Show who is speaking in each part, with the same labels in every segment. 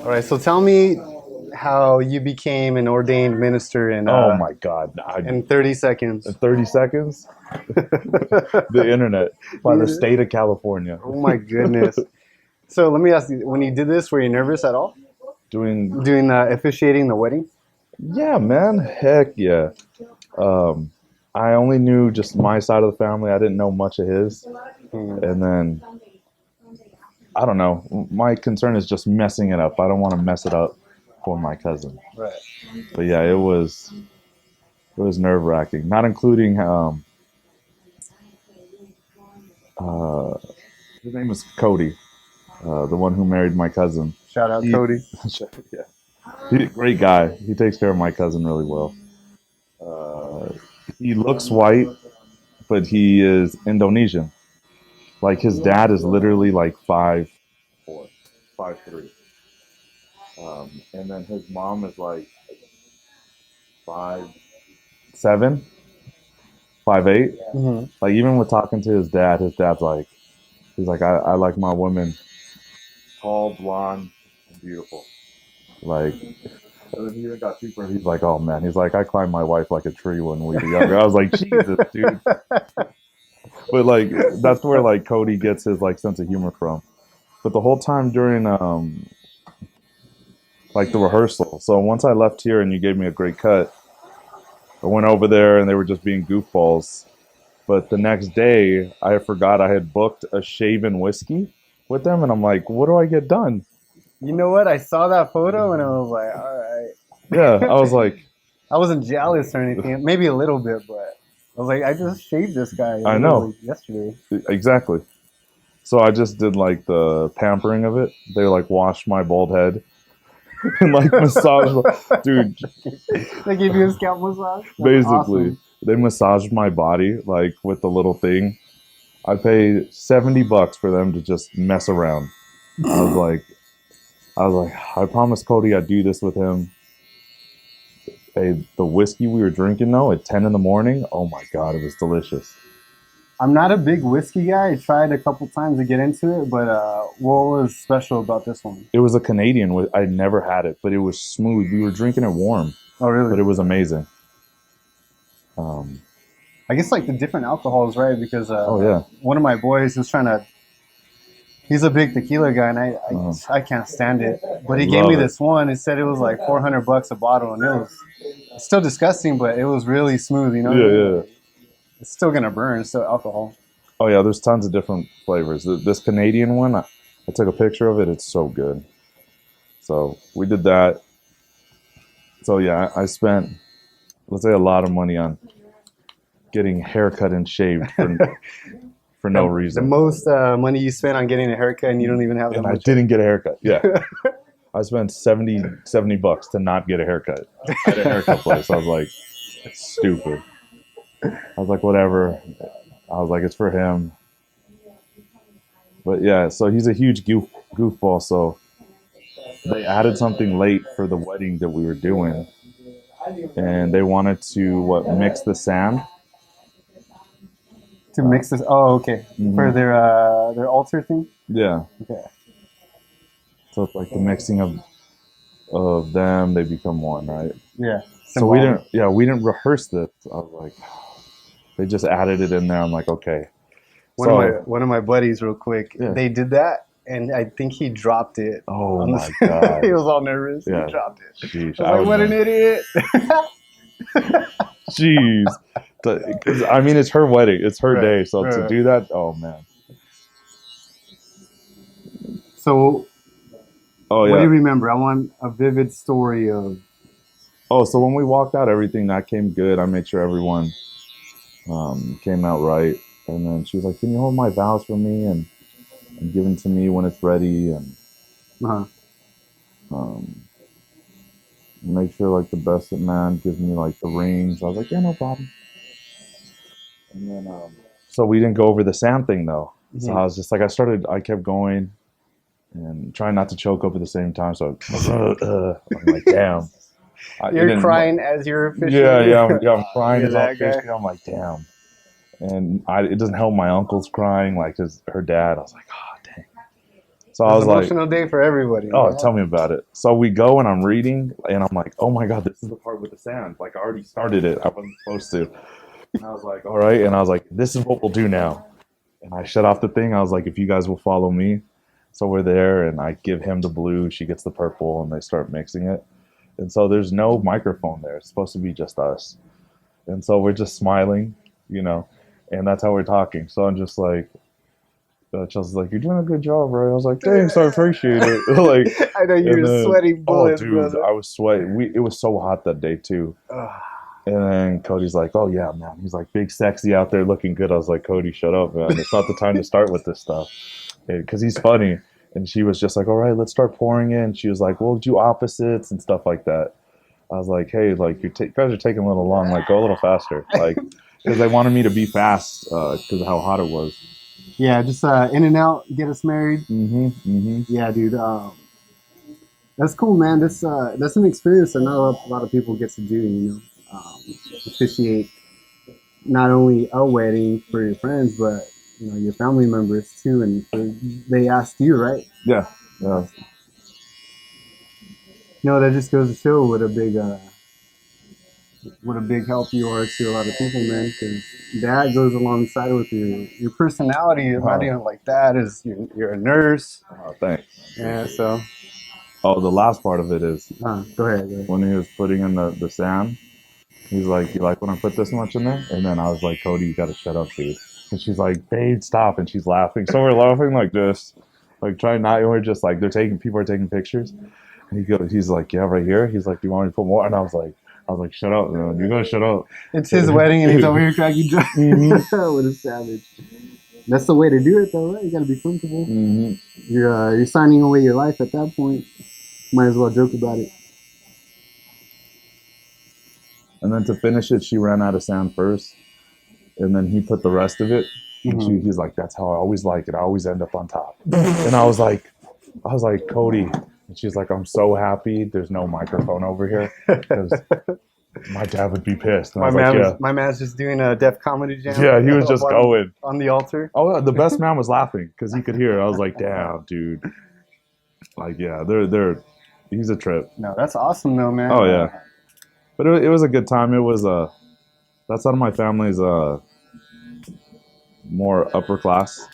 Speaker 1: All right, so tell me how you became an ordained minister
Speaker 2: Oh my God.
Speaker 1: in 30 seconds.
Speaker 2: 30 seconds? The internet by the state of California.
Speaker 1: Oh my goodness. So let me ask you, when you did this, were you nervous at all?
Speaker 2: Doing,
Speaker 1: Doing officiating the wedding?
Speaker 2: yeah, man. Heck yeah. Um, I only knew just my side of the family. I didn't know much of his.
Speaker 1: Hmm.
Speaker 2: And then, I don't know. My concern is just messing it up. I don't want to mess it up for my cousin.
Speaker 1: Right.
Speaker 2: But yeah, it was nerve wracking. Not including uh, his name was Cody, the one who married my cousin.
Speaker 1: Shout out
Speaker 2: He,
Speaker 1: Cody.
Speaker 2: yeah, he great guy. He takes care of my cousin really well. Uh, he looks white, but he is Indonesian. Like his dad is literally like 5'4", 5'3", and then his mom is like 5'7", 5'8".
Speaker 1: Hmm.
Speaker 2: Like even with talking to his dad's like, he's like, I like my women tall, blonde, and beautiful. Like, and then he even got super. He's like, oh man, he's like, I climbed my wife like a tree when we were younger. I was like, Jesus, dude. But like, that's where like Cody gets his like sense of humor from. But the whole time during like the rehearsal. So once I left here and you gave me a great cut, I went over there and they were just being goofballs. But the next day, I forgot I had booked a shaven whiskey with them, and I'm like, what do I get done?
Speaker 1: You know what? I saw that photo and I was like, all
Speaker 2: Yeah, I was
Speaker 1: right.
Speaker 2: like,
Speaker 1: I wasn't jealous or anything. Maybe a little bit, but I was like, I just shaved this guy
Speaker 2: I know
Speaker 1: literally yesterday.
Speaker 2: exactly. So I just did like the pampering of it. They like washed my bald head and like massage, dude.
Speaker 1: They gave you a scalp massage? That's
Speaker 2: Basically,
Speaker 1: awesome.
Speaker 2: they massaged my body like with the little thing. I paid $70 for them to just mess around. I was like, I promised Cody I'd do this with him. Hey, the whiskey we were drinking though at 10 in the morning. Oh my god, it was delicious.
Speaker 1: I'm not a big whiskey guy. I tried a couple times to get into it, but what was special about this one?
Speaker 2: It was a Canadian. I never had it, but it was smooth. We were drinking it warm,
Speaker 1: Oh,
Speaker 2: but
Speaker 1: really?
Speaker 2: it was amazing. Um,
Speaker 1: I guess like the different alcohols, right? Because
Speaker 2: oh yeah.
Speaker 1: one of my boys was trying to. He's a big tequila guy, and
Speaker 2: Uh,
Speaker 1: I can't stand it. But he gave me
Speaker 2: love it.
Speaker 1: this one. He said it was like $400 a bottle, and it was still disgusting, but it was really smooth. You
Speaker 2: Yeah,
Speaker 1: know,
Speaker 2: yeah.
Speaker 1: it's still gonna burn. It's still alcohol.
Speaker 2: Oh yeah. There's tons of different flavors. This Canadian one, I took a picture of it. It's so good. So we did that. So yeah, I spent, let's say, a lot of money on getting haircut and shaved for no
Speaker 1: The
Speaker 2: reason,
Speaker 1: most money you spent on getting a haircut, and you don't even have that
Speaker 2: and I
Speaker 1: much hair.
Speaker 2: didn't get a haircut. Yeah, I spent $70 to not get a haircut at a haircut place. I was like, stupid. I was like, whatever. I was like, it's for him. But yeah, so he's a huge goofball. So they added something late for the wedding that we were doing, and they wanted to mix the sand.
Speaker 1: To mix this. Oh, okay. For
Speaker 2: Hmm.
Speaker 1: their altar thing.
Speaker 2: Yeah,
Speaker 1: Okay.
Speaker 2: so it's like the mixing of them. They become one, right?
Speaker 1: Yeah.
Speaker 2: So we
Speaker 1: Symbolic.
Speaker 2: didn't. Yeah, we didn't rehearse this. I was like, they just added it in there. I'm like, okay. So
Speaker 1: One of my buddies, real quick,
Speaker 2: yeah.
Speaker 1: they did that, and I think he dropped it
Speaker 2: Oh
Speaker 1: on
Speaker 2: my
Speaker 1: the. He
Speaker 2: god.
Speaker 1: was all nervous. He
Speaker 2: Yeah.
Speaker 1: dropped it.
Speaker 2: Sheesh.
Speaker 1: I was
Speaker 2: I
Speaker 1: like,
Speaker 2: would have
Speaker 1: "What an
Speaker 2: been.
Speaker 1: idiot!"
Speaker 2: Jeez. Because I mean, it's her wedding. It's her
Speaker 1: Right.
Speaker 2: day. So to
Speaker 1: Right.
Speaker 2: do that, oh man.
Speaker 1: So,
Speaker 2: Oh
Speaker 1: what do
Speaker 2: yeah.
Speaker 1: you remember? I want a vivid story of.
Speaker 2: Oh, so when we walked out, everything that came good. I made sure everyone came out right. And then she was like, "Can you hold my vows for me and give them to me when it's ready and
Speaker 1: Uh-huh.
Speaker 2: um, make sure like the best man gives me like the rings." I was like, "Yeah, no problem." And then so we didn't go over the sand thing though. So
Speaker 1: Mhm.
Speaker 2: I was just like, I kept going and trying not to choke up at the same time. So I'm like, damn. It
Speaker 1: You're
Speaker 2: didn't.
Speaker 1: crying as you're
Speaker 2: Yeah,
Speaker 1: officiating.
Speaker 2: yeah, I'm crying
Speaker 1: You're
Speaker 2: as I'm
Speaker 1: that guy.
Speaker 2: officially. I'm like, damn. And it doesn't help my uncle's crying, like her dad. I was like, oh, dang. So I
Speaker 1: It's
Speaker 2: was
Speaker 1: an
Speaker 2: like,
Speaker 1: emotional day for everybody.
Speaker 2: oh,
Speaker 1: Man.
Speaker 2: tell me about it. So we go and I'm reading and I'm like, oh my God, this is the part with the sand. Like I already started it. I wasn't supposed to. And I was like, all right. And I was like, this is what we'll do now. And I shut off the thing. I was like, if you guys will follow me. So we're there and I give him the blue, she gets the purple, and they start mixing it. And so there's no microphone there. It's supposed to be just us. And so we're just smiling, you know, and that's how we're talking. So I'm just like, Chelsea's like, "You're doing a good job, bro." I was like, "Thanks, I appreciate it." Like,
Speaker 1: I know you
Speaker 2: and
Speaker 1: were
Speaker 2: then,
Speaker 1: sweating
Speaker 2: oh,
Speaker 1: bullets,
Speaker 2: dude,
Speaker 1: brother.
Speaker 2: I was sweating. It was so hot that day too. And then Cody's like, "Oh yeah, man." He's like, "Big sexy out there, looking good." I was like, "Cody, shut up, man. It's not the time to start with this stuff." Because he's funny. And she was just like, "All right, let's start pouring in." She was like, "We'll do opposites and stuff like that." I was like, "Hey, like you guys are taking a little long. Like, go a little faster." Like, because they wanted me to be fast because of how hot it was.
Speaker 1: Yeah, just in and out, get us married.
Speaker 2: Mm-hmm. Mm-hmm.
Speaker 1: Yeah, dude. That's cool, man. That's an experience that not a lot of people get to do. You know, officiate not only a wedding for your friends, but you know your family members too. And they asked you, right?
Speaker 2: Yeah. Yeah.
Speaker 1: No, that just goes to show what a big help you are to a lot of people, man. Because that goes alongside with your personality. Not even like that. Is you're a nurse.
Speaker 2: Oh, thanks.
Speaker 1: Yeah. So,
Speaker 2: Oh, the last part of it is
Speaker 1: go ahead. Go ahead.
Speaker 2: when he was putting in the sand. He's like, "You like when I put this much in there?" And then I was like, "Cody, you got to shut up, dude." And she's like, "Babe, stop!" And she's laughing. So we're laughing like this, like trying not. And we're just like, people are taking pictures. And he's like, "Yeah, right here." He's like, "Do you want me to put more?" And I was like, "Shut up, man. You're gonna shut up."
Speaker 1: It's his wedding, and he's over here cracking jokes.
Speaker 2: Mm-hmm.
Speaker 1: What a savage! That's the way to do it, though, right? You got to be comfortable.
Speaker 2: Mm-hmm.
Speaker 1: You're signing away your life at that point. Might as well joke about it.
Speaker 2: And then to finish it, she ran out of sand first, and then he put the rest of it. And he's like, "That's how I always like it. I always end up on top." And I was like, "Cody." And she's like, "I'm so happy there's no microphone over here because my dad would be pissed." And I was like, "Yeah."
Speaker 1: My man's just doing a Def Comedy Jam.
Speaker 2: Yeah, he was just going.
Speaker 1: On the altar.
Speaker 2: Oh, the best man was laughing because he could hear it. I was like, "Damn, dude." Like, yeah, he's a trip.
Speaker 1: No, that's awesome, though, man.
Speaker 2: Oh, yeah. But it was a good time. It was, that side of my family's, more upper class,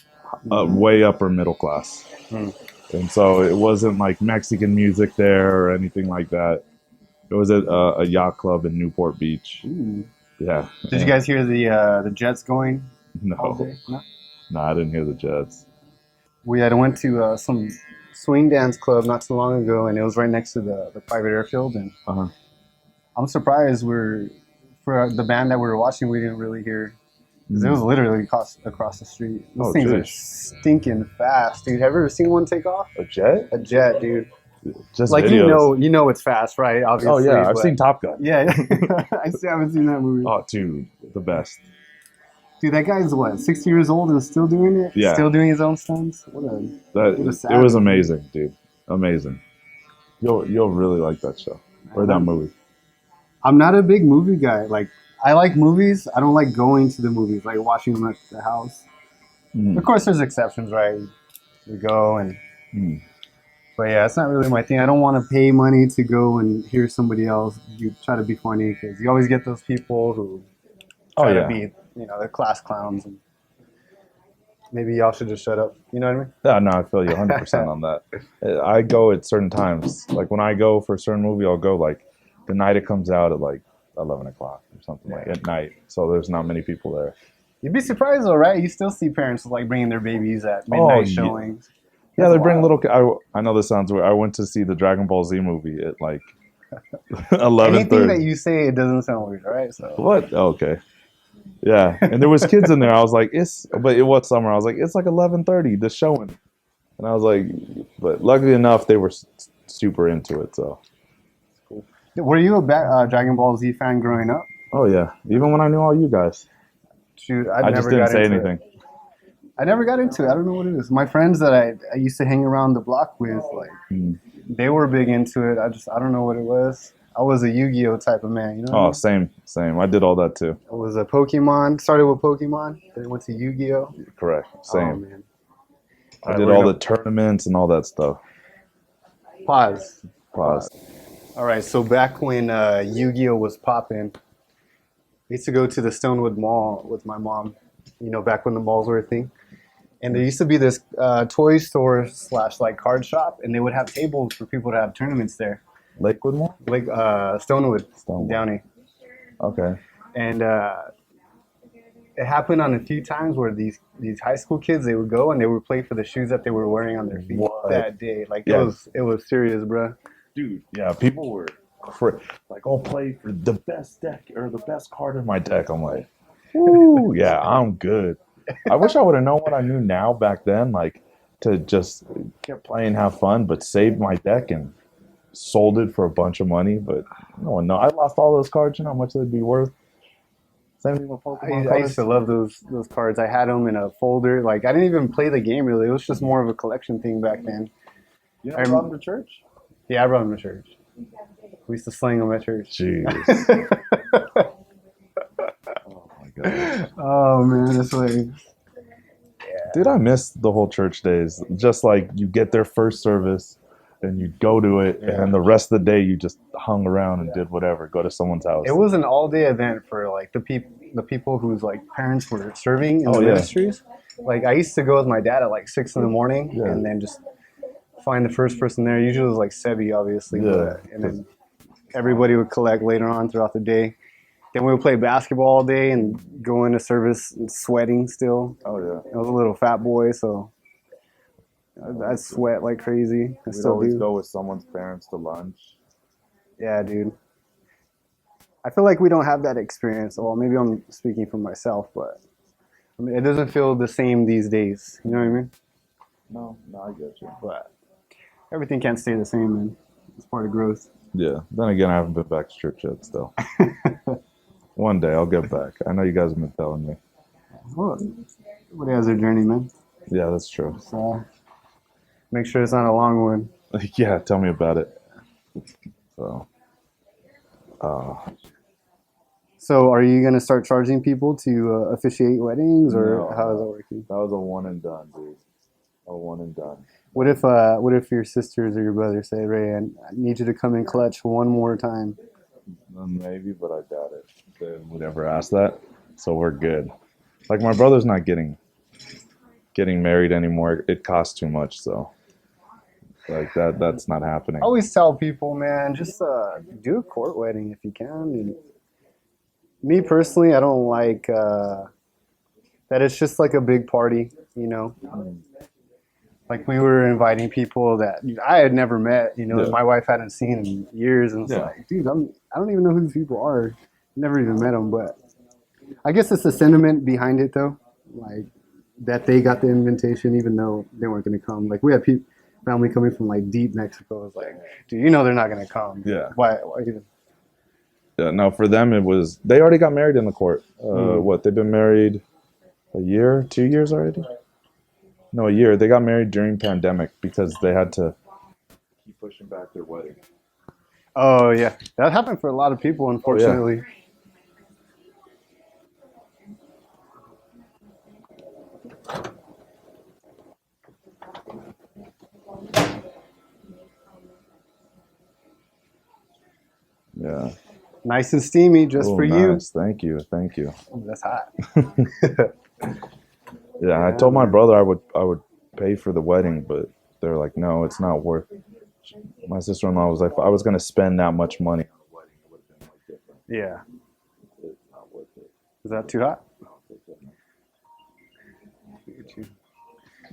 Speaker 2: way upper middle class. And so it wasn't like Mexican music there or anything like that. It was at a yacht club in Newport Beach.
Speaker 1: Ooh.
Speaker 2: Yeah.
Speaker 1: Did you guys hear the Jets going all
Speaker 2: No.
Speaker 1: day? No?
Speaker 2: No, I didn't hear the Jets.
Speaker 1: We had went to some swing dance club not too long ago, and it was right next to the private airfield. And
Speaker 2: Uh-huh.
Speaker 1: I'm surprised for the band that we were watching, we didn't really hear. Because it was literally across the street. Those things are stinking fast, dude. Have you ever seen one take off?
Speaker 2: A jet?
Speaker 1: A jet, dude.
Speaker 2: Just
Speaker 1: like
Speaker 2: videos.
Speaker 1: you know it's fast, right? Obviously.
Speaker 2: Oh yeah, I've seen Top Gun.
Speaker 1: Yeah, I still haven't seen that movie.
Speaker 2: Oh, dude, the best.
Speaker 1: Dude, that guy's what, 60 years old and still doing it?
Speaker 2: Yeah.
Speaker 1: Still doing his own stunts? What a savage.
Speaker 2: It was amazing, dude. Amazing. You'll really like that show or that movie.
Speaker 1: I'm not a big movie guy. Like, I like movies. I don't like going to the movies, like watching them at the house. Of course, there's exceptions, right? We go and. But yeah, it's not really my thing. I don't want to pay money to go and hear somebody else try to be funny because you always get those people who try to be, they're class clowns. And maybe y'all should just shut up. You know what I mean?
Speaker 2: Yeah, no, I feel you 100% on that. I go at certain times. Like when I go for a certain movie, I'll go like the night it comes out at like 11 o'clock or something like at night. So there's not many people there.
Speaker 1: You'd be surprised though, right? You still see parents like bringing their babies at midnight showings.
Speaker 2: Yeah, they bring little. I know this sounds weird. I went to see the Dragon Ball Z movie at like 11:30.
Speaker 1: Anything that you say, it doesn't sound weird, right? So
Speaker 2: what? Oh, okay. Yeah, and there was kids in there. I was like, but it was summer. I was like, it's like 11:30. The showing, and I was like, but luckily enough, they were super into it. So,
Speaker 1: cool. Were you a Dragon Ball Z fan growing up?
Speaker 2: Oh yeah, even when I knew all you guys.
Speaker 1: Shoot,
Speaker 2: I just didn't say anything.
Speaker 1: I never got into it. I don't know what it is. My friends that I used to hang around the block with, like, they were big into it. I don't know what it was. I was a Yu-Gi-Oh type of man, you know?
Speaker 2: Oh, same. I did all that too.
Speaker 1: I was a Pokemon. Started with Pokemon. Then went to Yu-Gi-Oh.
Speaker 2: Correct. Same.
Speaker 1: Oh, man.
Speaker 2: I did all the tournaments and all that stuff.
Speaker 1: Pause.
Speaker 2: Pause.
Speaker 1: All right, so back when Yu-Gi-Oh was popping, I used to go to the Stonewood Mall with my mom. You know, back when the malls were a thing. And there used to be this toy store slash like card shop, and they would have tables for people to have tournaments there.
Speaker 2: Lakewood Mall?
Speaker 1: Like Stonewood, Downey.
Speaker 2: Okay.
Speaker 1: And it happened on a few times where these high school kids, they would go and they would play for the shoes that they were wearing on their feet that day. Like it was serious, bro.
Speaker 2: Dude, yeah, people were like, I'll play for the best deck or the best card in my deck. I'm like, ooh, yeah, I'm good. I wish I would have known what I knew now back then, like to just keep playing, have fun, but save my deck and sold it for a bunch of money. But no one know. I lost all those cards. You know how much they'd be worth? Same thing with Pokemon cards.
Speaker 1: I used to love those cards. I had them in a folder. Like I didn't even play the game really. It was just more of a collection thing back then.
Speaker 2: You know, brought them to church?
Speaker 1: Yeah, I brought them to church. We used to sling them at church.
Speaker 2: Jeez. Oh my gosh.
Speaker 1: Oh man, that's like.
Speaker 2: Yeah. Dude, I miss the whole church days. Just like you get their first service and you go to it, and the rest of the day you just hung around and did whatever. Go to someone's house.
Speaker 1: It was an all-day event for like the people whose like parents were serving in the ministries. Like I used to go with my dad at like 6 a.m, and then just find the first person there. Usually it was like Sebi, obviously.
Speaker 2: Yeah.
Speaker 1: And then everybody would collect later on throughout the day. Then we would play basketball all day and go into service and sweating still.
Speaker 2: Oh yeah.
Speaker 1: I was a little fat boy, so I'd sweat like crazy.
Speaker 2: We'd always go with someone's parents to lunch.
Speaker 1: Yeah, dude. I feel like we don't have that experience. Well, maybe I'm speaking for myself, but I mean, it doesn't feel the same these days. You know what I mean?
Speaker 2: No, I get you.
Speaker 1: But everything can't stay the same, man. It's part of growth.
Speaker 2: Yeah. Then again, I haven't been back to church yet still. One day I'll get back. I know you guys have been telling me.
Speaker 1: Well, everybody has their journey, man.
Speaker 2: Yeah, that's true.
Speaker 1: So make sure it's not a long one.
Speaker 2: Yeah, tell me about it.
Speaker 1: So are you going to start charging people to officiate weddings, or how is that working?
Speaker 2: That was a one and done, dude. A one and done.
Speaker 1: What if your sisters or your brother say, Ray, I need you to come in clutch one more time?
Speaker 2: Maybe, but I doubt it. They would ever ask that, so we're good. Like my brother's not getting married anymore. It costs too much, so like that's not happening.
Speaker 1: I always tell people, man, just do a court wedding if you can. And me personally, I don't like that it's just like a big party, you know. Like we were inviting people that I had never met, you know, my wife hadn't seen in years, and it's like, dude, I don't even know who these people are. Never even met them, but I guess it's the sentiment behind it, though, like that they got the invitation even though they weren't going to come. Like we had family coming from like deep Mexico. It was like, dude, you know they're not going to come.
Speaker 2: Yeah.
Speaker 1: Why even?
Speaker 2: Yeah. No, for them it was they already got married in the court. What they've been married a year, 2 years already. No, a year. They got married during pandemic because they had to keep pushing back their wedding.
Speaker 1: Oh yeah, that happened for a lot of people, unfortunately.
Speaker 2: Yeah.
Speaker 1: Nice and steamy, just for you.
Speaker 2: Thank you.
Speaker 1: Oh, that's hot.
Speaker 2: Yeah, I told my brother I would pay for the wedding, but they're like, no, it's not worth. My sister-in-law was like, if I was going to spend that much money on a wedding, it would have been like different.
Speaker 1: Yeah.
Speaker 2: It's not worth it.
Speaker 1: Is that too hot?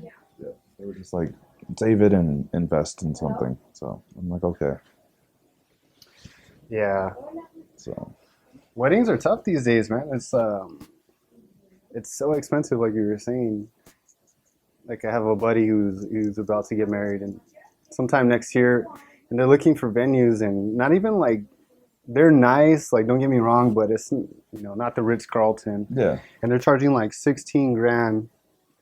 Speaker 2: Yeah, they were just like, save it and invest in something. So I'm like, okay.
Speaker 1: Yeah.
Speaker 2: So
Speaker 1: weddings are tough these days, man. It's so expensive, like you were saying. Like I have a buddy who's about to get married, and sometime next year, and they're looking for venues, and not even like they're nice. Like don't get me wrong, but it's not the Ritz-Carlton.
Speaker 2: yeah,
Speaker 1: and they're charging like 16 grand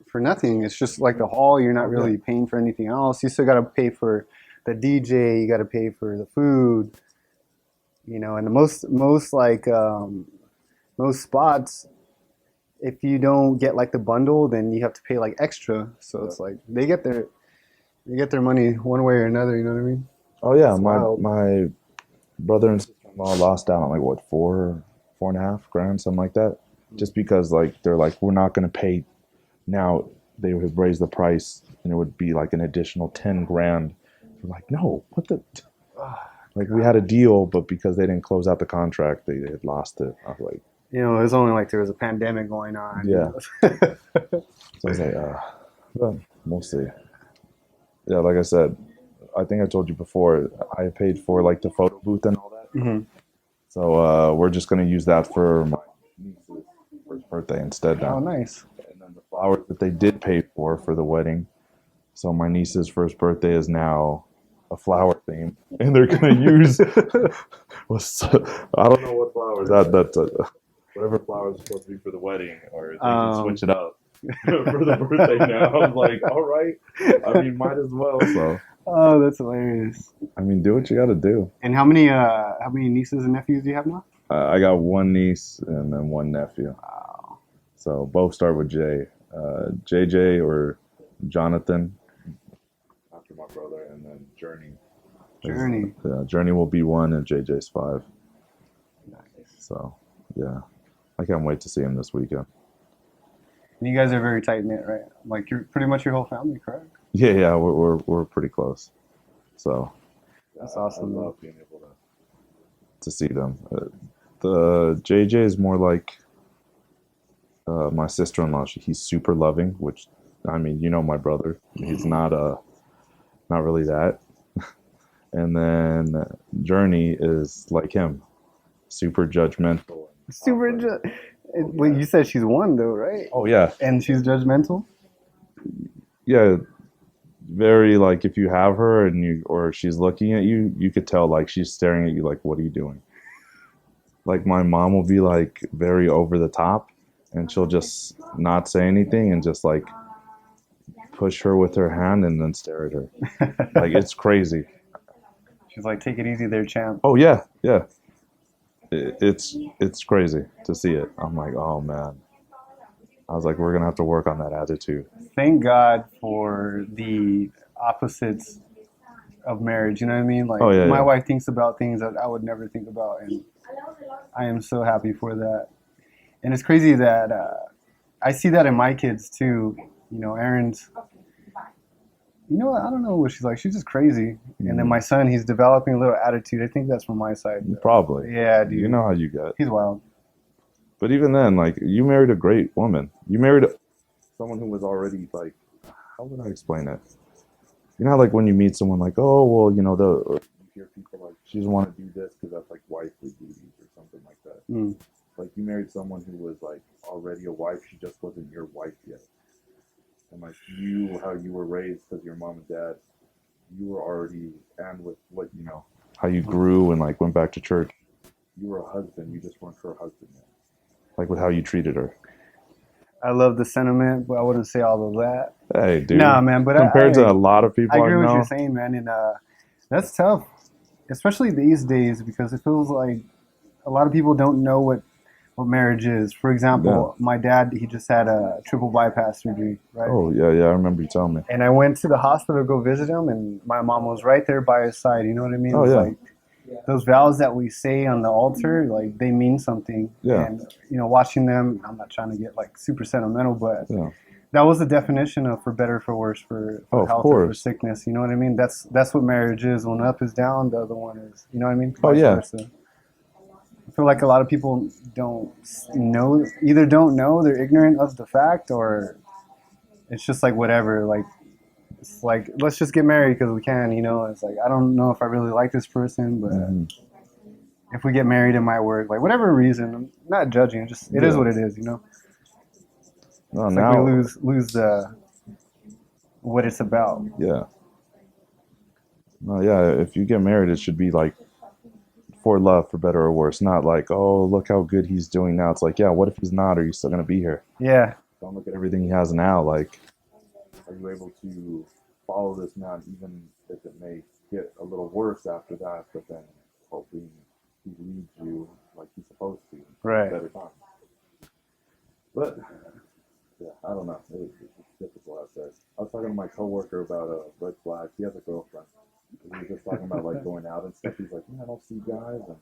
Speaker 1: for nothing. It's just like the hall. You're not really paying for anything else. You still got to pay for the DJ. You got to pay for the food. And the most spots, if you don't get like the bundle, then you have to pay like extra. So it's like they get their money one way or another. You know what I mean?
Speaker 2: Oh yeah,
Speaker 1: It's wild.
Speaker 2: my brother and sister-in-law lost out on like what 4.5 grand, something like that, just because like they're like we're not gonna pay now. They would have raised the price and it would be like an additional 10 grand. We're like, no, what the like we had a deal, but because they didn't close out the contract, they had lost it. I was like,
Speaker 1: It was only like there was a pandemic going on.
Speaker 2: yeah. So I was like, but we'll see. Yeah, like I said, I think I told you before, I paid for like the photo booth and all that.
Speaker 1: Hmm.
Speaker 2: So we're just gonna use that for my niece's first birthday instead
Speaker 1: Oh,
Speaker 2: now.
Speaker 1: nice.
Speaker 2: And then the flowers that they did pay for the wedding. So my niece's first birthday is now a flower theme, and they're gonna use I don't know what flowers that's whatever flowers are supposed to be for the wedding, or they can switch it up for the birthday now. I was like, all right, I mean, might as well. So
Speaker 1: Oh, that's hilarious.
Speaker 2: I mean, do what you got to do.
Speaker 1: And how many nieces and nephews do you have now?
Speaker 2: I got one niece and then one nephew.
Speaker 1: Wow.
Speaker 2: So both start with J. JJ or Jonathan after my brother, and then Journey.
Speaker 1: Journey.
Speaker 2: Journey will be 1 and JJ's 5.
Speaker 1: Nice.
Speaker 2: So yeah, I can't wait to see him this weekend.
Speaker 1: And you guys are very tight knit, right? Like you're pretty much your whole family, correct?
Speaker 2: Yeah, we're pretty close. So
Speaker 1: That's awesome.
Speaker 2: I love being able to see them. The JJ is more like my sister-in-law. He's super loving, which I mean, my brother. He's not really that. And then Journey is like him, super judgmental.
Speaker 1: Super. Wait, you said she's one though, right?
Speaker 2: Oh yeah,
Speaker 1: And she's judgmental.
Speaker 2: yeah. Very like if you have her and or she's looking at you, you could tell like she's staring at you like, what are you doing? Like my mom will be like very over the top, and she'll just not say anything and just like push her with her hand and then stare at her. Like it's crazy.
Speaker 1: She's like, take it easy there, champ.
Speaker 2: Oh yeah, yeah. It's crazy to see it. I'm like, oh man. I was like, we're gonna have to work on that attitude.
Speaker 1: Thank God for the opposites of marriage. You know what I mean? Like
Speaker 2: Oh yeah,
Speaker 1: my
Speaker 2: yeah.
Speaker 1: wife thinks about things that I would never think about, and I am so happy for that. And it's crazy that I see that in my kids too. Aaron's. I don't know what she's like. She's just crazy. And then my son, he's developing a little attitude. I think that's from my side.
Speaker 2: Probably.
Speaker 1: Yeah, dude.
Speaker 2: You know how you get.
Speaker 1: He's wild.
Speaker 2: But even then, like you married a great woman. You married someone who was already like, how would I explain it? You know, how, like when you meet someone, like, oh well, or you hear people like she doesn't want to do this because that's like wifely duties or something like that.
Speaker 1: Mm.
Speaker 2: Like you married someone who was like already a wife. She just wasn't your wife yet. And like how you were raised because your mom and dad, you were already, and with what how you grew and like went back to church. You were a husband. You just weren't her husband yet. Like with how you treated her.
Speaker 1: I love the sentiment, but I wouldn't say all of that.
Speaker 2: Hey, dude.
Speaker 1: Nah, man. But
Speaker 2: compared to a lot of people
Speaker 1: I agree with what
Speaker 2: know,
Speaker 1: you're saying, man. And that's tough, especially these days, because it feels like a lot of people don't know what marriage is. For example, my dad, he just had a triple bypass surgery, right?
Speaker 2: Oh yeah, I remember you telling me.
Speaker 1: And I went to the hospital to go visit him, and my mom was right there by his side. You know what I mean?
Speaker 2: Oh,
Speaker 1: It's
Speaker 2: yeah.
Speaker 1: like those vows that we say on the altar, like they mean something.
Speaker 2: Yeah.
Speaker 1: And watching them, I'm not trying to get like super sentimental, but
Speaker 2: Yeah.
Speaker 1: that was the definition of for better, for worse, for
Speaker 2: Oh, of
Speaker 1: health or for
Speaker 2: course.
Speaker 1: sickness. You know what I mean? That's what marriage is. When up is down, the other one is. You know what I mean?
Speaker 2: Oh,
Speaker 1: Vice
Speaker 2: yeah.
Speaker 1: versa. I feel like a lot of people either don't know, they're ignorant of the fact, or it's just like whatever. Like it's like let's just get married because we can. It's like I don't know if I really like this person, but if we get married, it might work. Like whatever reason, I'm not judging. It is what it is.
Speaker 2: No,
Speaker 1: It's
Speaker 2: now
Speaker 1: like we lose the what it's about.
Speaker 2: yeah. No, yeah. If you get married, it should be like for love, for better or worse. Not like, oh, look how good he's doing now. It's like, yeah, what if he's not? Are you still gonna be here?
Speaker 1: Yeah.
Speaker 2: Don't look at everything he has now. Like, are you able to follow this man, even if it may get a little worse after that? But then, hoping he leads you like he's supposed to.
Speaker 1: Right.
Speaker 2: Better time. But yeah, I don't know. It's difficult out there. I was talking to my coworker about a red flag. He has a girlfriend. We were just talking about like going out and stuff. He's like, yeah, I don't see guys, and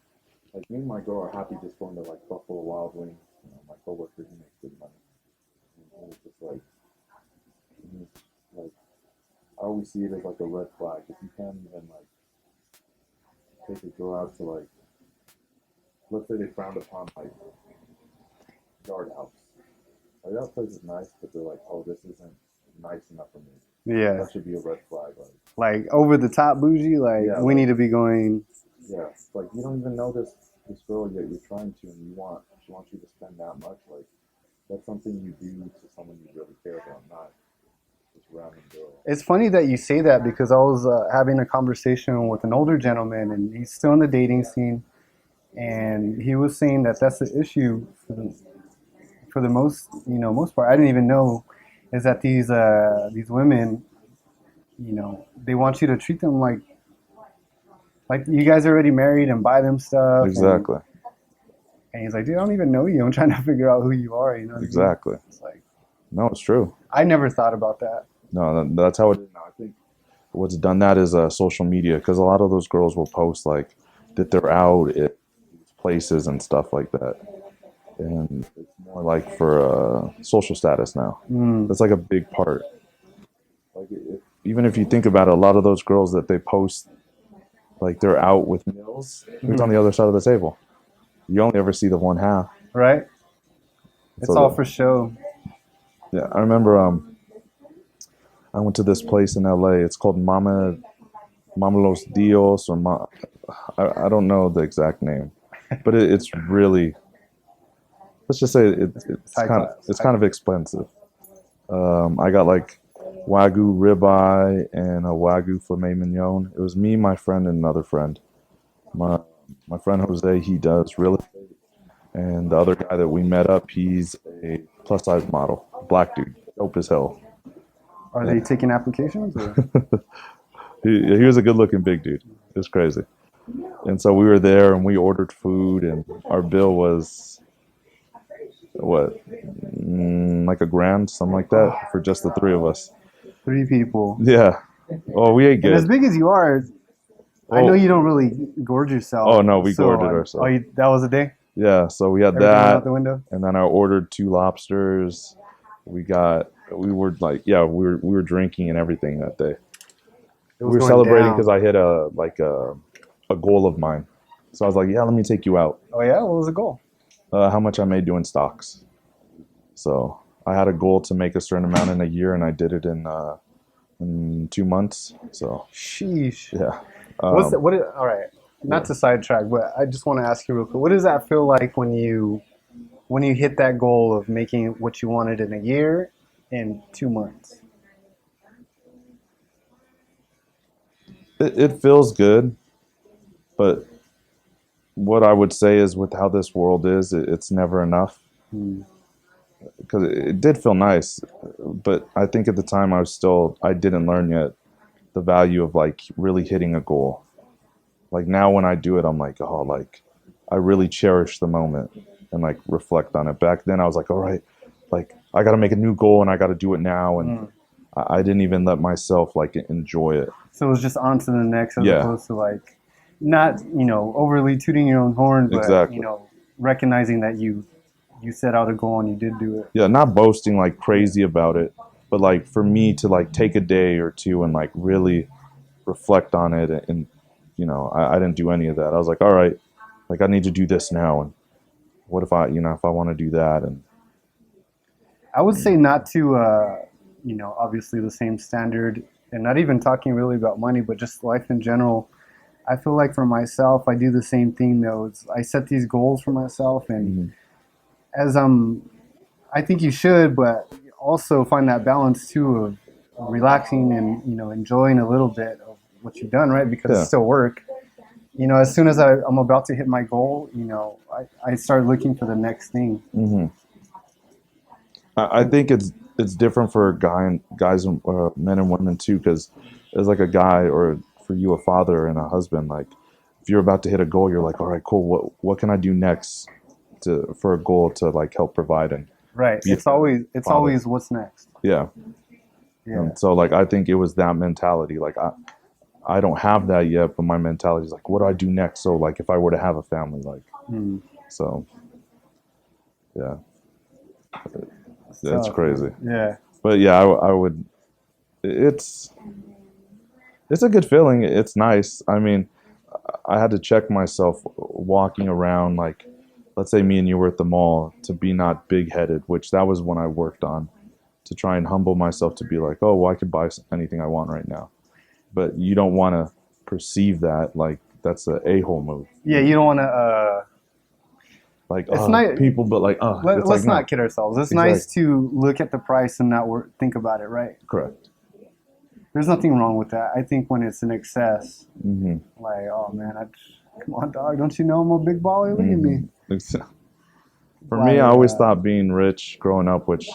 Speaker 2: like me and my girl are happy just going to like Buffalo Wild Wings. You know, my coworker, he makes good money. And it's just like, like I always see it as like a red flag. If you can't even like take a girl out to like, let's say they frowned upon like Yard House. Like that place is nice, but they're like, oh, this isn't nice enough for me.
Speaker 1: Yeah.
Speaker 2: That should be a red flag.
Speaker 1: Like over the top bougie. Like
Speaker 2: Yeah,
Speaker 1: we
Speaker 2: like,
Speaker 1: need to be going.
Speaker 2: yeah, like you don't even know this girl yet. You're trying to, and she wants you to spend that much. Like that's something you do to someone you really care about, not just random girl.
Speaker 1: It's funny that you say that because I was having a conversation with an older gentleman, and he's still in the dating scene, and he was saying that that's the issue for the most part. I didn't even know is that these women, they want you to treat them like you guys are already married and buy them stuff.
Speaker 2: Exactly.
Speaker 1: And he's like, dude, I don't even know you. I'm trying to figure out who you are. You know.
Speaker 2: Exactly.
Speaker 1: It's like,
Speaker 2: no, it's true.
Speaker 1: I never thought about that.
Speaker 2: No, that's how it is now. I think what's done that is social media, because a lot of those girls will post like that they're out at places and stuff like that, and it's more like for social status now. That's like a big part. Like even if you think about it, a lot of those girls that they post, like they're out with meals, who's on the other side of the table? You only ever see the one half,
Speaker 1: right? It's
Speaker 2: so
Speaker 1: all for show.
Speaker 2: Yeah, I remember. I went to this place in LA. It's called Mama Los Dios, or I don't know the exact name, but it's really, let's just say it's kind of expensive. I got like Wagyu ribeye and a Wagyu filet mignon. It was me, my friend, and another friend. My friend Jose, he does real estate, and the other guy that we met up, he's a plus size model, black dude, dope as hell.
Speaker 1: Are they taking applications?
Speaker 2: He was a good looking big dude. It was crazy. And so we were there and we ordered food, and our bill was what, like $1,000, something like that, for just the three of us.
Speaker 1: 3 people.
Speaker 2: Yeah. Oh, we ate good.
Speaker 1: And as big as you are, I know you don't really gorge yourself.
Speaker 2: Oh no, we gorged ourselves.
Speaker 1: That was a day?
Speaker 2: Yeah. So we had
Speaker 1: Everything went
Speaker 2: that
Speaker 1: out the window?
Speaker 2: and then I ordered 2 lobsters. We were drinking and everything that day. We were celebrating because I hit a goal of mine. So I was like, yeah, let me take you out.
Speaker 1: Oh yeah, what was the goal?
Speaker 2: How much I made doing stocks. So I had a goal to make a certain amount in a year, and I did it in 2 months. So
Speaker 1: sheesh.
Speaker 2: Yeah.
Speaker 1: All right. Not to sidetrack, but I just want to ask you real quick. What does that feel like when you hit that goal of making what you wanted in a year in 2 months?
Speaker 2: It feels good, but what I would say is with how this world is, it's never enough. Because it did feel nice, but I think at the time I didn't learn yet the value of like really hitting a goal. Like now when I do it, I'm like, oh, like I really cherish the moment and like reflect on it. Back then I was like, all right, like I got to make a new goal and I got to do it now. And I didn't even let myself like enjoy it.
Speaker 1: So it was just on to the next as opposed to like not, overly tooting your own horn, but,
Speaker 2: exactly.
Speaker 1: Recognizing that you set out a goal and you did do it.
Speaker 2: Yeah, not boasting like crazy about it, but like for me to like take a day or two and like really reflect on it. And I didn't do any of that. I was like, all right, like I need to do this now. And what if I want to do that? And
Speaker 1: I would say not to, obviously the same standard, and not even talking really about money, but just life in general. I feel like for myself, I do the same thing though. I set these goals for myself, and as I think you should, but also find that balance too of relaxing and enjoying a little bit of what you've done, right? Because it's still work. As soon as I'm about to hit my goal, I start looking for the next thing.
Speaker 2: I think it's different for guys and men and women too, because as like a guy, or for you a father and a husband, like if you're about to hit a goal, you're like, all right, cool. What can I do next for a goal to like help provide? And
Speaker 1: Right.
Speaker 2: be
Speaker 1: It's
Speaker 2: a
Speaker 1: it's
Speaker 2: father.
Speaker 1: always what's next.
Speaker 2: Yeah.
Speaker 1: Yeah.
Speaker 2: And so like I think it was that mentality. Like I don't have that yet, but my mentality is like, what do I do next? So like if I were to have a family, like
Speaker 1: Mm.
Speaker 2: so yeah,
Speaker 1: It's
Speaker 2: it's
Speaker 1: tough, man.
Speaker 2: crazy.
Speaker 1: Yeah.
Speaker 2: But yeah, I would. It's it's a good feeling. It's nice. I mean, I had to check myself walking around. Like, let's say me and you were at the mall to be not big headed, which that was when I worked on to try and humble myself to be like, oh, well, I could buy anything I want right now. But you don't want to perceive that like that's a hole move.
Speaker 1: Yeah. You don't want to.
Speaker 2: Like,
Speaker 1: It's nice.
Speaker 2: people, but like, it's like
Speaker 1: Let's
Speaker 2: no,
Speaker 1: not kid ourselves. It's nice
Speaker 2: exactly,
Speaker 1: to look at the price and not think about it. Right.
Speaker 2: correct.
Speaker 1: There's nothing wrong with that. I think when it's an excess,
Speaker 2: Hmm.
Speaker 1: like, oh man, come on, dog. Don't you know I'm a big baller? Look at me.
Speaker 2: For me,
Speaker 1: Like,
Speaker 2: I always thought being rich growing up, which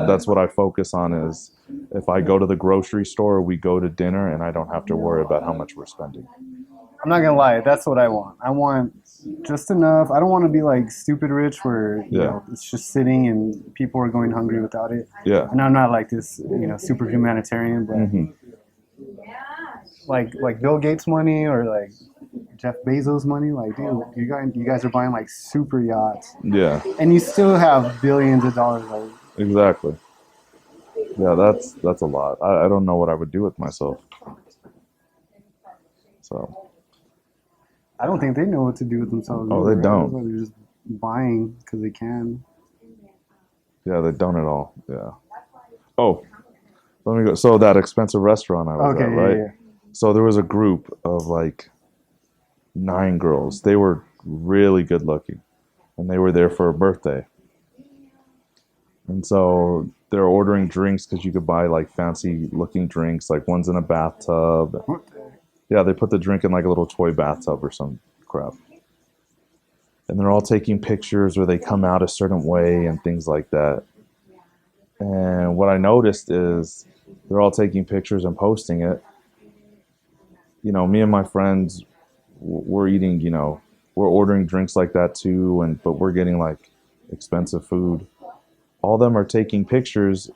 Speaker 2: that's what I focus on, is if I go to the grocery store, we go to dinner, and I don't have to worry about how much we're spending.
Speaker 1: I'm not gonna lie. That's what I want. I want just enough. I don't want to be like stupid rich, where
Speaker 2: Yeah,
Speaker 1: it's just sitting and people are going hungry without it.
Speaker 2: yeah.
Speaker 1: And I'm not like this, super humanitarian, but
Speaker 2: Hmm.
Speaker 1: like Bill Gates money or like Jeff Bezos money. Like, dude, you guys are buying like super yachts,
Speaker 2: Yeah,
Speaker 1: and you still have billions of dollars. Like,
Speaker 2: exactly. Yeah, that's a lot. I don't know what I would do with myself. So,
Speaker 1: I don't think they know what to do with themselves
Speaker 2: oh,
Speaker 1: either,
Speaker 2: they
Speaker 1: right? That's why
Speaker 2: don't.
Speaker 1: they're just buying because they can.
Speaker 2: Yeah, they don't at all. Yeah. Oh, let me go. So that expensive restaurant I was
Speaker 1: Okay,
Speaker 2: at,
Speaker 1: yeah,
Speaker 2: right?
Speaker 1: yeah.
Speaker 2: So there was a group of like 9 girls. They were really good looking, and they were there for a birthday. And so they're ordering drinks because you could buy like fancy looking drinks. Like one's in a bathtub. Yeah, they put the drink in like a little toy bathtub or some crap. And they're all taking pictures, or they come out a certain way and things like that. And what I noticed is they're all taking pictures and posting it. Me and my friends, we're eating, we're ordering drinks like that too, but we're getting like expensive food. All of them are taking pictures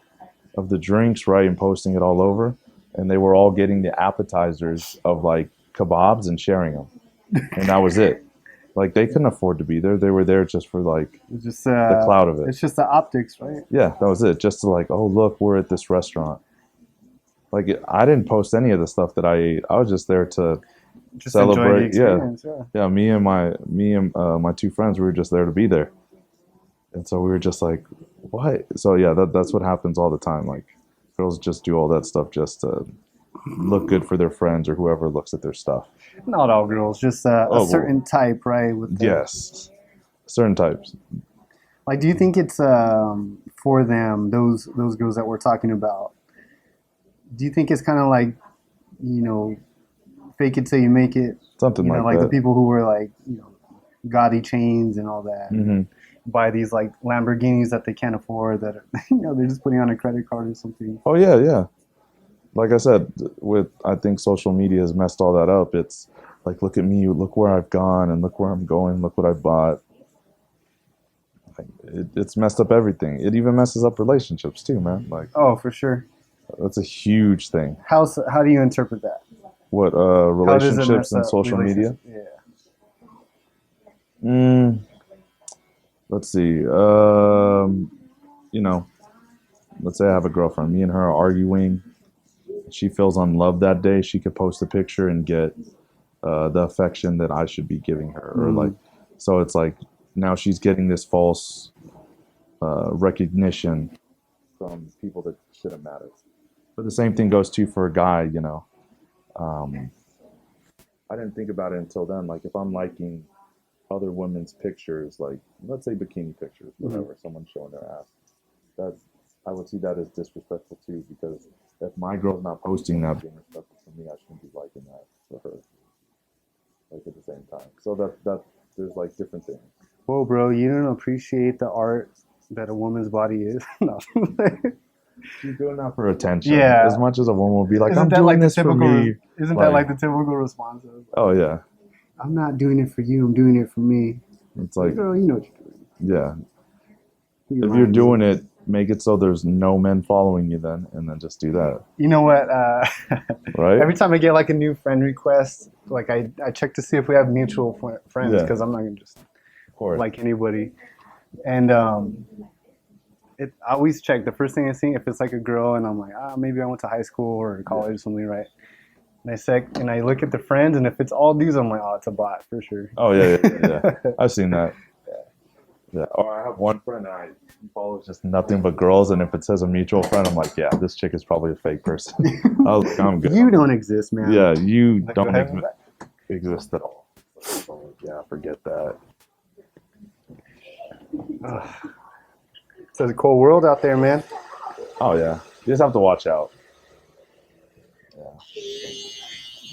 Speaker 2: of the drinks, right, and posting it all over. And they were all getting the appetizers of like kebabs and sharing them, and that was it. Like they couldn't afford to be there. They were there just for like
Speaker 1: It's just
Speaker 2: the clout of it.
Speaker 1: it's just the optics, right?
Speaker 2: Yeah, that was it. Just to like, oh look, we're at this restaurant. Like I didn't post any of the stuff that I ate. I was just there to
Speaker 1: Just enjoy the
Speaker 2: celebrate. Yeah,
Speaker 1: experience. Yeah.
Speaker 2: yeah. Me and my two friends, we were just there to be there. And so we were just like, what? So yeah, that's what happens all the time. Like girls just do all that stuff just to look good for their friends or whoever looks at their stuff.
Speaker 1: Not all girls, just a
Speaker 2: Oh, well,
Speaker 1: certain type, right? With
Speaker 2: yes, certain types.
Speaker 1: like, do you think it's for them those girls that we're talking about? Do you think it's kind of like, you know, fake it till you make it?
Speaker 2: Something like
Speaker 1: Like the
Speaker 2: that.
Speaker 1: people who wear like gaudy chains and all that,
Speaker 2: Hmm.
Speaker 1: buy these like Lamborghinis that they can't afford. That they're just putting on a credit card or something.
Speaker 2: Oh yeah, yeah. Like I said, I think social media has messed all that up. It's like, look at me, look where I've gone, and look where I'm going, look what I bought. Like, it's messed up everything. It even messes up relationships too, man. Like
Speaker 1: Oh, for sure.
Speaker 2: that's a huge thing.
Speaker 1: How do you interpret that?
Speaker 2: What
Speaker 1: How does it
Speaker 2: relationships
Speaker 1: mess
Speaker 2: and
Speaker 1: up
Speaker 2: social media?
Speaker 1: relationships? Yeah.
Speaker 2: Mm, let's see. You know, let's say I have a girlfriend. Me and her are arguing. She feels unloved that day. She could post a picture and get the affection that I should be giving her, or like,
Speaker 1: Mm.
Speaker 2: so it's like now she's getting this false recognition from people that shouldn't matter. But the same thing goes too for a guy. Um, I didn't think about it until then. Like if I'm liking other women's pictures, like let's say bikini pictures,
Speaker 1: Mhm.
Speaker 2: whatever, someone showing their ass, that I would see that as disrespectful too, because if my girl's not posting that being respectful for me, I shouldn't be liking that for her, like at the same time. So that there's like different things.
Speaker 1: Whoa, bro, you don't appreciate the art that a woman's body is. No.
Speaker 2: She's doing that for attention.
Speaker 1: Yeah.
Speaker 2: As much as a woman will be like,
Speaker 1: Isn't
Speaker 2: I'm
Speaker 1: that
Speaker 2: doing
Speaker 1: like the
Speaker 2: this for
Speaker 1: typical?
Speaker 2: me.
Speaker 1: Isn't that
Speaker 2: Like,
Speaker 1: like the typical response? Of,
Speaker 2: oh yeah.
Speaker 1: I'm not doing it for you. I'm doing it for me.
Speaker 2: It's
Speaker 1: Like,
Speaker 2: like,
Speaker 1: girl, you know what you're doing.
Speaker 2: yeah. If you're doing it, make it so there's no men following you then, and then just do that.
Speaker 1: You know what?
Speaker 2: Right?
Speaker 1: Every time I get like a new friend request, like I check to see if we have mutual friends
Speaker 2: Yeah.
Speaker 1: because I'm not gonna just
Speaker 2: Of course.
Speaker 1: like anybody. And I always check the first thing I see if it's like a girl, and I'm like, maybe I went to high school or college or something, right? And I look at the friends, and if it's all dudes, I'm like, it's a bot for sure.
Speaker 2: Oh yeah. I've seen that. Yeah. Or I have one friend and he follows just nothing but girls, and if it says a mutual friend, I'm like, yeah, this chick is probably a fake person. I was like, I'm good.
Speaker 1: You don't exist, man.
Speaker 2: Yeah, you
Speaker 1: Like,
Speaker 2: don't
Speaker 1: go ahead.
Speaker 2: exist at all. So, yeah, forget that.
Speaker 1: It's a cold world out there, man.
Speaker 2: Oh yeah, you just have to watch out.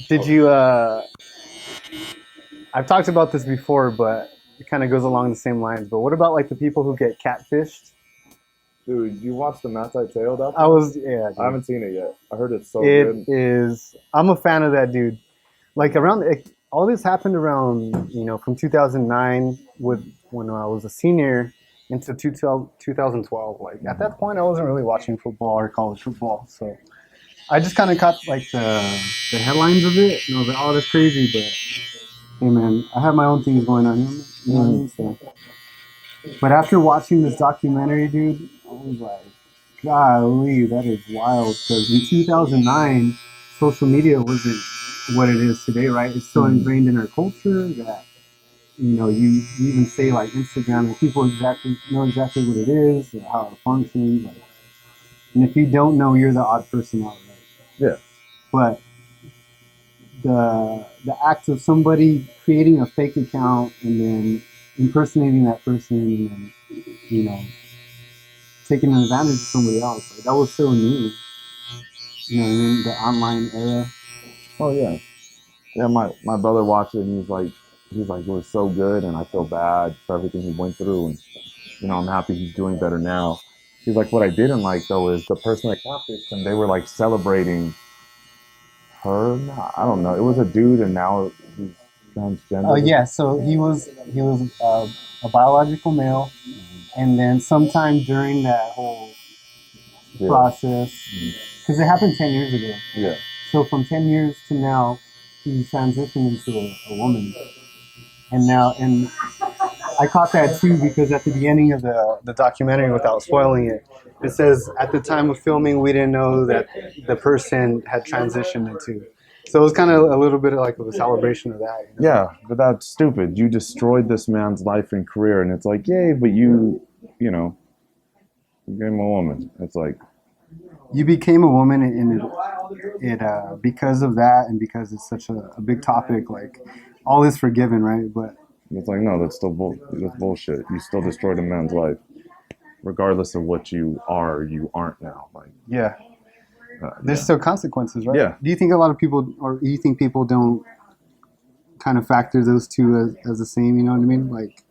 Speaker 1: Did you? I've talked about this before, but it kind of goes along the same lines. But what about like the people who get catfished?
Speaker 2: Dude, you watched the Matt Tail doc?
Speaker 1: Yeah. Dude.
Speaker 2: I haven't seen it yet. I heard it's so
Speaker 1: It
Speaker 2: good.
Speaker 1: is. I'm a fan of that dude. Like all this happened around from 2009 when I was a senior into 2012. Like at that point, I wasn't really watching football or college football, so I just kind of caught like the headlines of it, and I was like, oh, that's crazy. But hey, man, I have my own things going on. You know what I mean? So. But after watching this documentary, dude, I was like, golly, that is wild. Because in 2009, social media wasn't what it is today, right? It's so ingrained in our culture that, you even say like Instagram, and people know exactly what it is, or how it functions. Like, and if you don't know, you're the odd person out, right?
Speaker 2: Yeah.
Speaker 1: But the act of somebody creating a fake account and then impersonating that person and taking advantage of somebody else, like that was so new. You know what I mean? The online era.
Speaker 2: Oh yeah. Yeah, my brother watched it and he's like, it was so good, and I feel bad for everything he went through, and I'm happy he's doing better now. He's like, what I didn't like though is the person that catfished him, they were like celebrating her. I don't know. It was a dude, and now he's transgender.
Speaker 1: Oh yeah, so he was a biological male, and then sometime during that whole process, because it happened 10 years ago.
Speaker 2: Yeah.
Speaker 1: So from 10 years to now, he transitioned into a woman, and I caught that too because at the beginning of the documentary, without spoiling it, it says at the time of filming we didn't know that the person had transitioned into. So it was kind of a little bit like a celebration of that.
Speaker 2: Yeah, but that's stupid. You destroyed this man's life and career, and it's like, yay, but you gave him a woman. It's like
Speaker 1: you became a woman, and it because of that, and because it's such a big topic, like all is forgiven, right? But
Speaker 2: it's like, no, that's bullshit. You still destroyed a man's life, regardless of what you are or you aren't now. Like,
Speaker 1: yeah. There's still consequences, right?
Speaker 2: Yeah.
Speaker 1: Do you think a lot of people, or do you think people don't kind of factor those two as the same? You know what I mean? Like,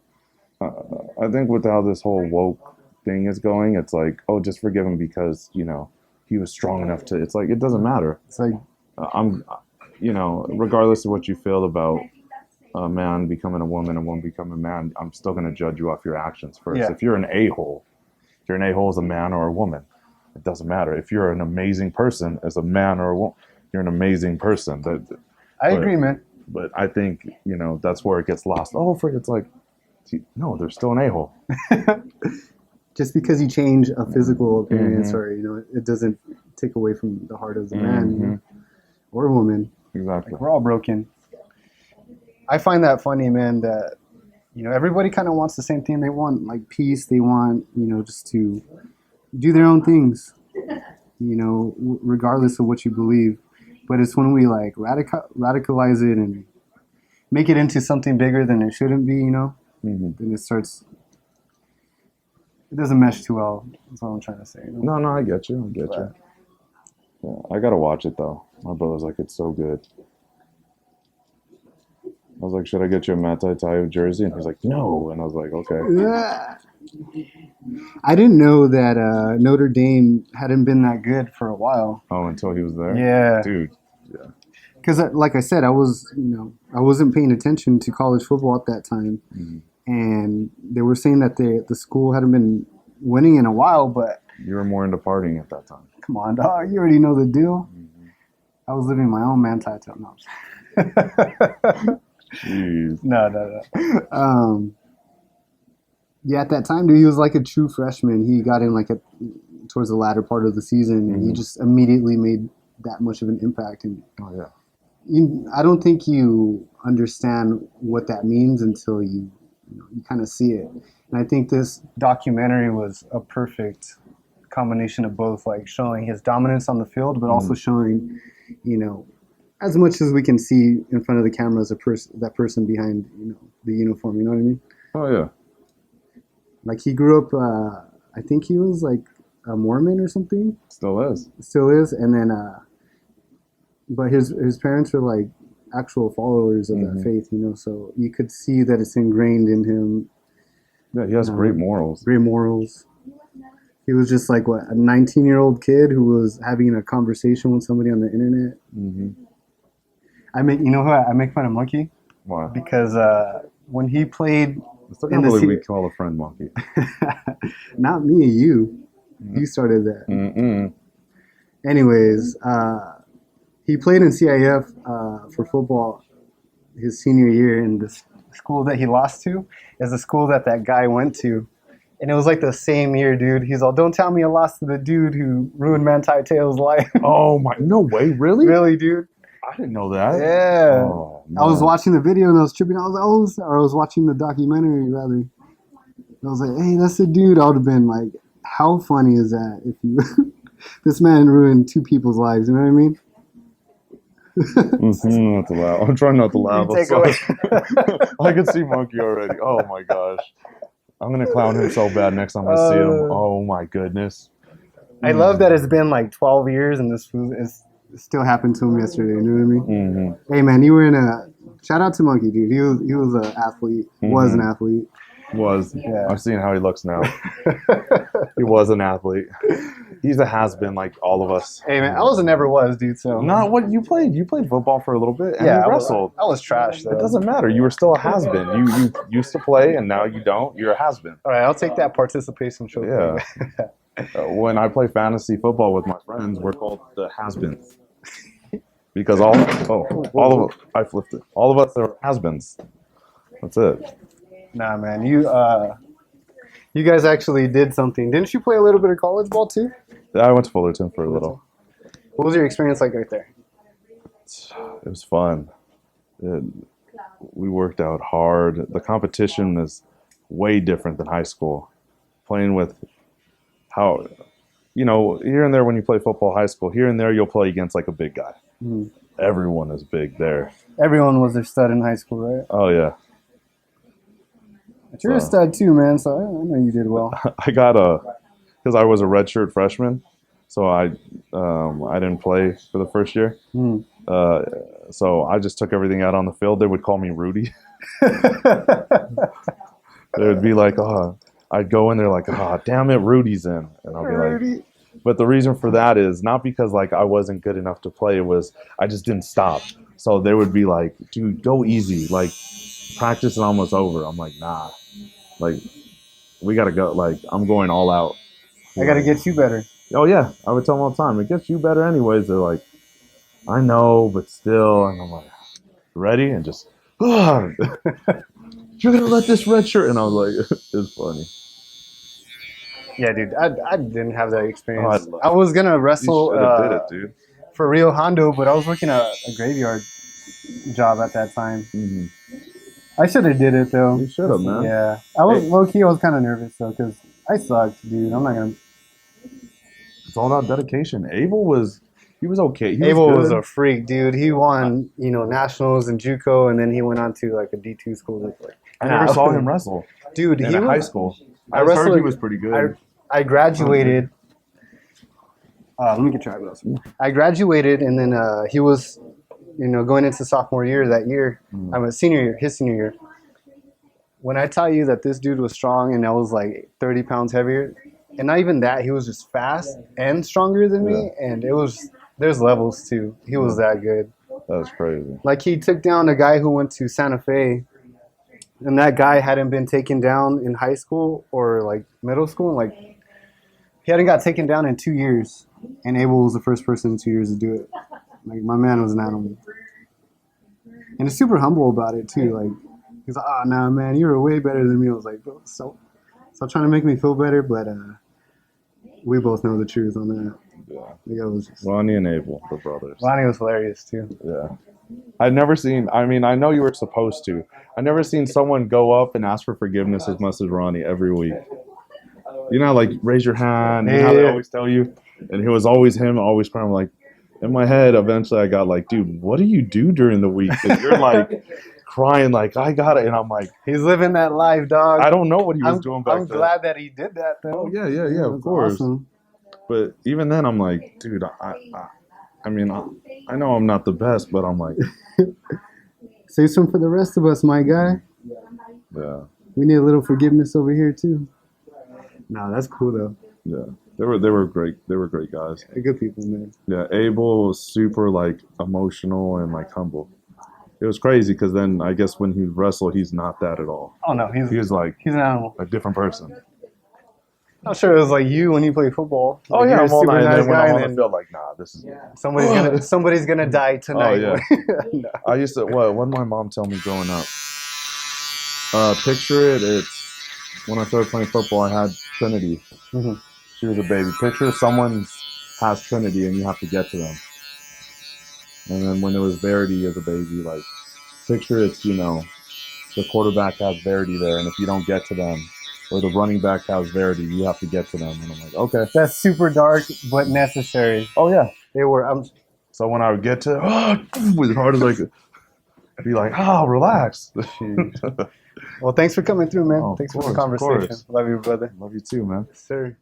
Speaker 2: I think with how this whole woke thing is going, it's like, oh, just forgive him because he was strong enough to. It's like, it doesn't matter.
Speaker 1: It's like
Speaker 2: regardless of what you feel about a man becoming a woman becoming a man, I'm still going to judge you off your actions first.
Speaker 1: Yeah.
Speaker 2: If you're an a-hole as a man or a woman, it doesn't matter. If you're an amazing person as a man or a woman, you're an amazing person.
Speaker 1: I agree, man.
Speaker 2: But I think, that's where it gets lost. It's like, no, they're still an a-hole.
Speaker 1: Just because you change a physical appearance, or it doesn't take away from the heart of the man or woman.
Speaker 2: Exactly.
Speaker 1: Like, we're all broken. I find that funny, man. That everybody kind of wants the same thing. They want like peace. They want just to do their own things. Regardless of what you believe. But it's when we like radicalize it and make it into something bigger than it shouldn't be. Then it starts. It doesn't mesh too well. That's all I'm trying to say.
Speaker 2: No, I get you. Yeah, I gotta watch it though. My brother's like, it's so good. I was like, should I get you a Matt Tayo jersey? And he's like, no. And I was like, okay.
Speaker 1: I didn't know that Notre Dame hadn't been that good for a while.
Speaker 2: Oh, until he was there?
Speaker 1: Yeah.
Speaker 2: Dude, yeah.
Speaker 1: Because like I said, I wasn't paying attention to college football at that time. And they were saying that the school hadn't been winning in a while, but
Speaker 2: You were more into partying at that time.
Speaker 1: come on, dog. You already know the deal. I was living my own manti-tail. No.
Speaker 2: Jeez.
Speaker 1: No. Yeah, at that time, dude, he was like a true freshman. He got in towards the latter part of the season, and he just immediately made that much of an impact. And
Speaker 2: Oh yeah.
Speaker 1: I don't think you understand what that means until you kind of see it. And I think this documentary was a perfect combination of both, like showing his dominance on the field, but also showing, as much as we can see in front of the camera as that person behind, the uniform. You know what I mean?
Speaker 2: Oh yeah.
Speaker 1: Like he grew up. I think he was like a Mormon or something.
Speaker 2: Still is.
Speaker 1: Still is, and then, but his parents were like actual followers of that faith. So you could see that it's ingrained in him.
Speaker 2: Yeah, he has great morals.
Speaker 1: Great morals. He was just like a 19-year-old kid who was having a conversation with somebody on the internet. I make fun of Monkey.
Speaker 2: Why?
Speaker 1: Because when he played,
Speaker 2: I still can't believe we call a friend Monkey.
Speaker 1: Not me, you. You started that. Anyways, he played in CIF for football his senior year, and the school that he lost to is the school that guy went to. And it was like the same year, dude. He's all, don't tell me I lost to the dude who ruined Manti Tail's life.
Speaker 2: Oh my, no way, really?
Speaker 1: Really, dude?
Speaker 2: I didn't know that.
Speaker 1: Yeah.
Speaker 2: Oh,
Speaker 1: I was watching the video and I was tripping. I was watching the documentary rather. I was like, hey, that's the dude. I would have been like, how funny is that if you this man ruined two people's lives, you know what I mean?
Speaker 2: Not to laugh. I'm trying not to laugh.
Speaker 1: Take away.
Speaker 2: I can see Monkey already. Oh my gosh. I'm gonna clown him so bad next time I see him. Oh my goodness.
Speaker 1: I love that it's been like 12 years and this food is still happened to him yesterday, you know what I mean? Hey man, you were in a shout out to Monkey, dude. He was an athlete. Was an athlete.
Speaker 2: Yeah. I've seen how he looks now. He was an athlete. He's a has-been like all of us.
Speaker 1: Hey man, I was a never was, dude. So
Speaker 2: not what you played. You played football for a little bit, and you wrestled.
Speaker 1: I was trash though.
Speaker 2: It doesn't matter. You were still a has-been. You used to play, and now you don't. You're a has-been.
Speaker 1: All right, I'll take that participation trophy.
Speaker 2: Yeah. When I play fantasy football with my friends, we're called the has-beens because all of I flipped it. All of us are has-beens. That's it.
Speaker 1: Nah, man, you guys actually did something. Didn't you play a little bit of college ball too?
Speaker 2: I went to Fullerton for a little.
Speaker 1: What was your experience like right there?
Speaker 2: It was fun. We worked out hard. The competition is way different than high school. Playing with here and there when you play football high school, here and there you'll play against like a big guy. Everyone is big there.
Speaker 1: Everyone was their stud in high school, right?
Speaker 2: Oh, yeah.
Speaker 1: But you're a stud too, man, so I know you did well.
Speaker 2: I got because I was a redshirt freshman, so I didn't play for the first year. So I just took everything out on the field. They would call me Rudy. They would be like, I'd go in there like, damn it, Rudy's in. And I'll be like, but the reason for that is not because like I wasn't good enough to play. It was I just didn't stop. So they would be like, dude, go easy. Like practice is almost over. I'm like, nah. Like we got to go. Like I'm going all out.
Speaker 1: I got to get you better.
Speaker 2: Oh, yeah. I would tell them all the time. It gets you better anyways. They're like, I know, but still. And I'm like, ready? And just, you're going to let this red shirt? And I was like, it's funny.
Speaker 1: Yeah, dude. I didn't have that experience. I was going to wrestle
Speaker 2: did it, dude.
Speaker 1: For Rio Hondo, but I was working a graveyard job at that time. I should have did it, though.
Speaker 2: You should have, man.
Speaker 1: Yeah. I was low-key, I was kind of nervous, though, because I sucked, dude. I'm not going to.
Speaker 2: It's all about dedication. Abel was okay.
Speaker 1: Abel was a freak, dude. He won, nationals in JUCO, and then he went on to like a D2 school.
Speaker 2: I never saw him wrestle,
Speaker 1: dude.
Speaker 2: In high school. I heard he was pretty good.
Speaker 1: I graduated. Let me get your eyebrows. I graduated, and then he was, going into sophomore year that year. I'm a senior year, his senior year. When I tell you that this dude was strong, and I was like 30 pounds heavier. And not even that, he was just fast and stronger than me, and there's levels too. He was that good.
Speaker 2: That was crazy.
Speaker 1: Like he took down a guy who went to Santa Fe, and that guy hadn't been taken down in high school or like middle school in like He hadn't got taken down in 2 years, and Abel was the first person in 2 years to do it. Like, my man was an animal. And he's super humble about it, too. Like, he's like, oh, nah, man, you were way better than me. I was like, bro, stop trying to make me feel better, but we both know the truth on that.
Speaker 2: Yeah.
Speaker 1: Was just...
Speaker 2: Ronnie and Abel, the brothers.
Speaker 1: Ronnie was hilarious, too.
Speaker 2: Yeah. I'd never seen, I mean, I know you were supposed to. I've never seen someone go up and ask for forgiveness as much as Ronnie every week. You know, like, raise your hand, you know how they always tell you? And it was always him, always crying. Like, in my head, eventually I got like, dude, what do you do during the week? Because you're like crying, like, I got it. And I'm like,
Speaker 1: he's living that life, dog.
Speaker 2: I don't know what he was doing back then.
Speaker 1: I'm glad that he did that, though.
Speaker 2: Oh, yeah, of course. Awesome. But even then, I'm like, dude, I mean, I know I'm not the best, but I'm like,
Speaker 1: save some for the rest of us, my guy.
Speaker 2: Yeah.
Speaker 1: We need a little forgiveness over here too. No, that's cool though.
Speaker 2: Yeah, they were great. They were great guys.
Speaker 1: They're good people, man.
Speaker 2: Yeah, Abel was super like emotional and like humble. It was crazy because then I guess when he wrestled, he's not that at all.
Speaker 1: Oh no,
Speaker 2: he's like
Speaker 1: he's an animal,
Speaker 2: a different person.
Speaker 1: I'm sure it was like you when you play football.
Speaker 2: Oh
Speaker 1: like
Speaker 2: yeah, I'm all night,
Speaker 1: nice
Speaker 2: and then when
Speaker 1: guy,
Speaker 2: I'm on the field, like, nah, this is
Speaker 1: somebody's gonna die tonight.
Speaker 2: Oh yeah. No. I used to what did my mom tell me growing up? Picture it. It's when I started playing football, I had Trinity.
Speaker 1: Mm-hmm.
Speaker 2: She was a baby. Picture someone has Trinity and you have to get to them. And then when it was Verity as a baby, like picture it's, you know, the quarterback has Verity there, and if you don't get to them, or the running back has Verity, you have to get to them. And I'm like, okay.
Speaker 1: That's super dark, but necessary.
Speaker 2: Oh yeah.
Speaker 1: They were.
Speaker 2: So when I would get to as hard as I could, be like, relax.
Speaker 1: Well, thanks for coming through, man.
Speaker 2: Oh,
Speaker 1: thanks for the conversation. Love you, brother.
Speaker 2: Love you too, man.
Speaker 1: Yes, sir.